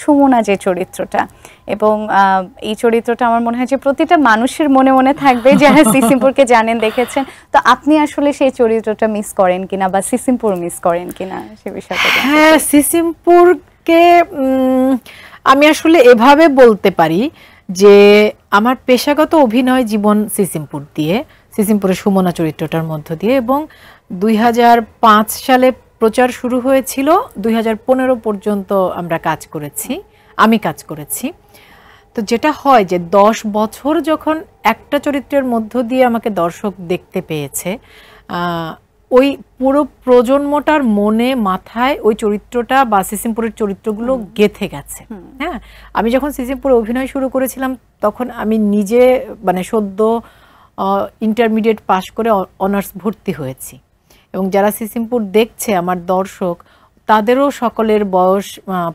সুমনা যে চরিত্রটা, এবং এই চরিত্রটা আমার মনে হয় যে প্রতিটা মানুষের মনে মনে থাকবে যারা সিসিমপুরকে জানেন, দেখেছেন। তো আপনি আসলে সেই চরিত্রটা মিস করেন কিনা বা সিসিমপুর মিস করেন কিনা সে বিষয়টা? হ্যাঁ, সিসিমপুরকে আমি আসলে এভাবে বলতে পারি যে আমার পেশাগত অভিনয় জীবন সিসিমপুর দিয়ে, সিসিমপুরের সুমনা চরিত্রটার মধ্য দিয়ে, এবং 2005 সালে প্রচার শুরু হয়েছিল, 2015 পর্যন্ত আমরা কাজ করেছি, আমি কাজ করেছি। তো যেটা হয় যে 10 বছর যখন একটা চরিত্রের মধ্য দিয়ে আমাকে দর্শক দেখতে পেয়েছে, ওই পুরো প্রজন্মটার মনে মাথায় ওই চরিত্রটা বা সিসিমপুরের চরিত্রগুলো গেঁথে গেছে। হ্যাঁ, আমি যখন সিসিমপুরে অভিনয় শুরু করেছিলাম তখন আমি নিজে মানে সদ্য ইন্টারমিডিয়েট পাশ করে অনার্স ভর্তি হয়েছি, এবং যারা সিসিমপুর দেখছে আমার দর্শক, তাদেরও সকলের বয়স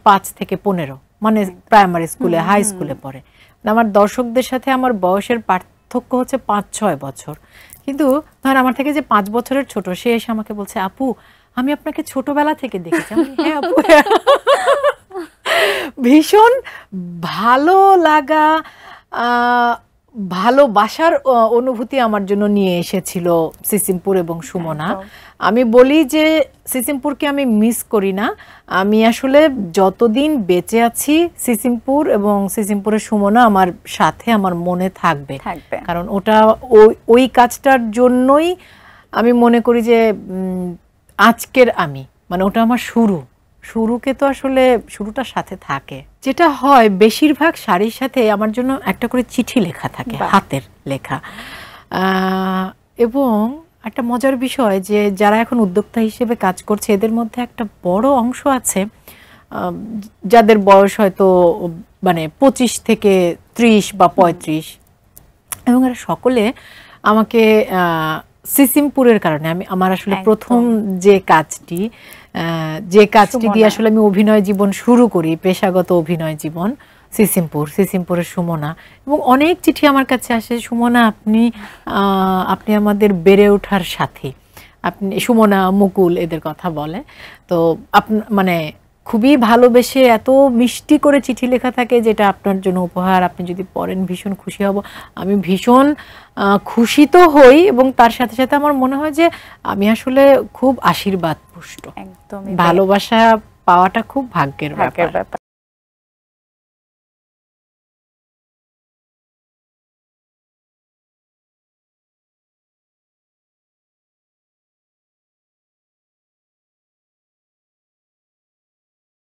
5 থেকে 15, মানে প্রাইমারি স্কুলে, হাই স্কুলে পড়ে। আমার দর্শকদের সাথে আমার বয়সের পার্থক্য হচ্ছে 5-6 বছর। কিন্তু ধর আমার থেকে যে 5 বছরের ছোট, সে এসে আমাকে বলছে, আপু আমি আপনাকে ছোটবেলা থেকে দেখেছি। হ্যাঁ আপু। ভীষণ ভালো লাগা, ভালোবাসার অনুভূতি আমার জন্য নিয়ে এসেছিল সিসিমপুর এবং সুমনা। আমি বলি যে সিসিমপুরকে আমি মিস করি না, আমি আসলে যতদিন বেঁচে আছি সিসিমপুর এবং সিসিমপুরের সুমনা আমার সাথে, আমার মনে থাকবে। কারণ ওটা ওই কাজটার জন্যই আমি মনে করি যে আজকের আমি, মানে ওটা আমার শুরুকে তো আসলে শুরুটার সাথে থাকে। যেটা হয় বেশিরভাগ শাড়ির সাথে আমার জন্য একটা করে চিঠি লেখা থাকে, হাতের লেখা। এবং একটা মজার বিষয় যে যারা এখন উদ্যোক্তা হিসেবে কাজ করছে, এদের মধ্যে একটা বড় অংশ আছে যাদের বয়স হয়তো মানে 25 থেকে 30 বা 35, এবং এরা সকলে আমাকে সিসিমপুরের কারণে, আমার আসলে প্রথম যে কাজটি দিয়ে আসলে আমি অভিনয় জীবন শুরু করি, পেশাগত অভিনয় জীবন, সিসিমপুরের সুমনা। এবং অনেক চিঠি আমার কাছে আসে, সুমনা আপনি আমাদের বেড়ে ওঠার সাথী, আপনি সুমনা, মুকুল এদের কথা বলে। তো মানে খুবই ভালোবেসে এত মিষ্টি করে চিঠি লেখা থাকে, যেটা আপনার জন্য উপহার, আপনি যদি পড়েন ভীষণ খুশি হব। আমি ভীষণ খুশি তো হই, এবং তার সাথে সাথে আমার মনে হয় যে আমি আসলে খুব আশীর্বাদ পুষ্ট। ভালোবাসা পাওয়াটা খুব ভাগ্যের ব্যাপার।